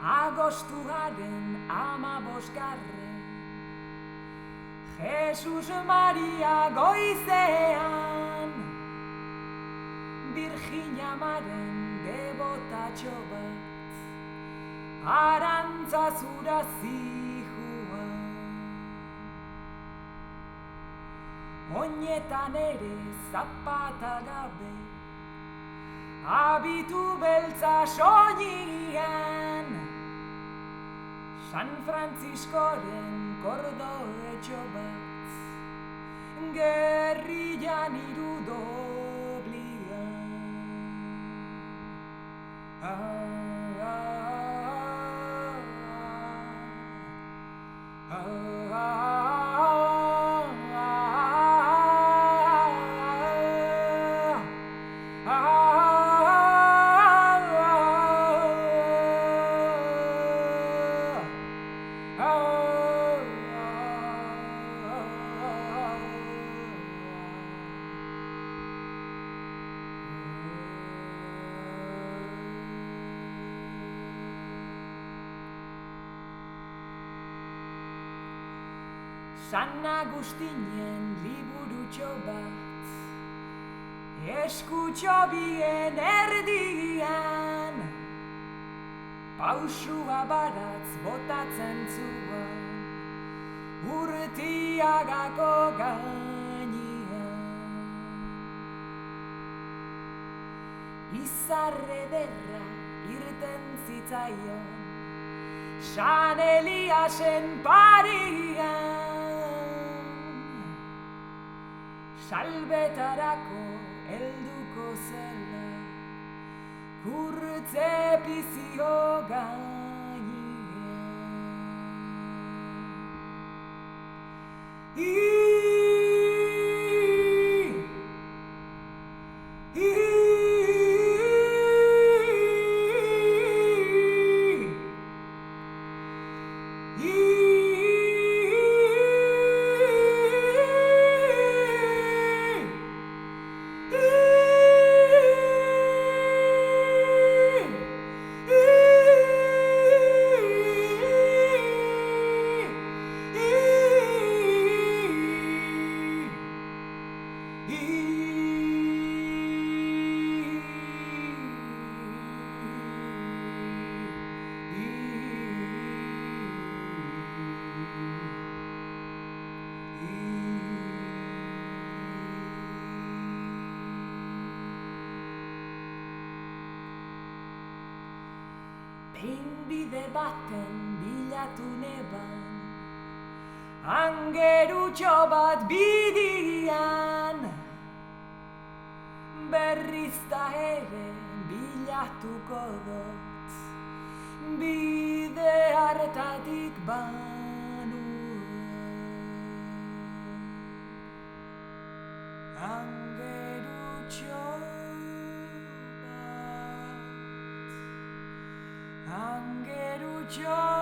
Agostuaren 15. Jesus Maria goizean, Virginia Maren debotatxo bat, Arantzazura zijoan. Oinetan ere zapata gabe, abitu beltza soinean, San Franciscoren kordoetxo bat, gerrilan irudoblian. San Agustinen liburutxo bat, eskutxo bien erdian, pausua baratz botatzen zuan, Urtiagako gainean. Izar ederra irten zitzaion, San Eliasen parian, salbetarako helduko zela, kurtze pizio gainean. Bide baten bilatu neban, angerutxo bat bidian, berrizta ere bilatuko dut, bide hartatik banuen. Angerutxo Angerutxo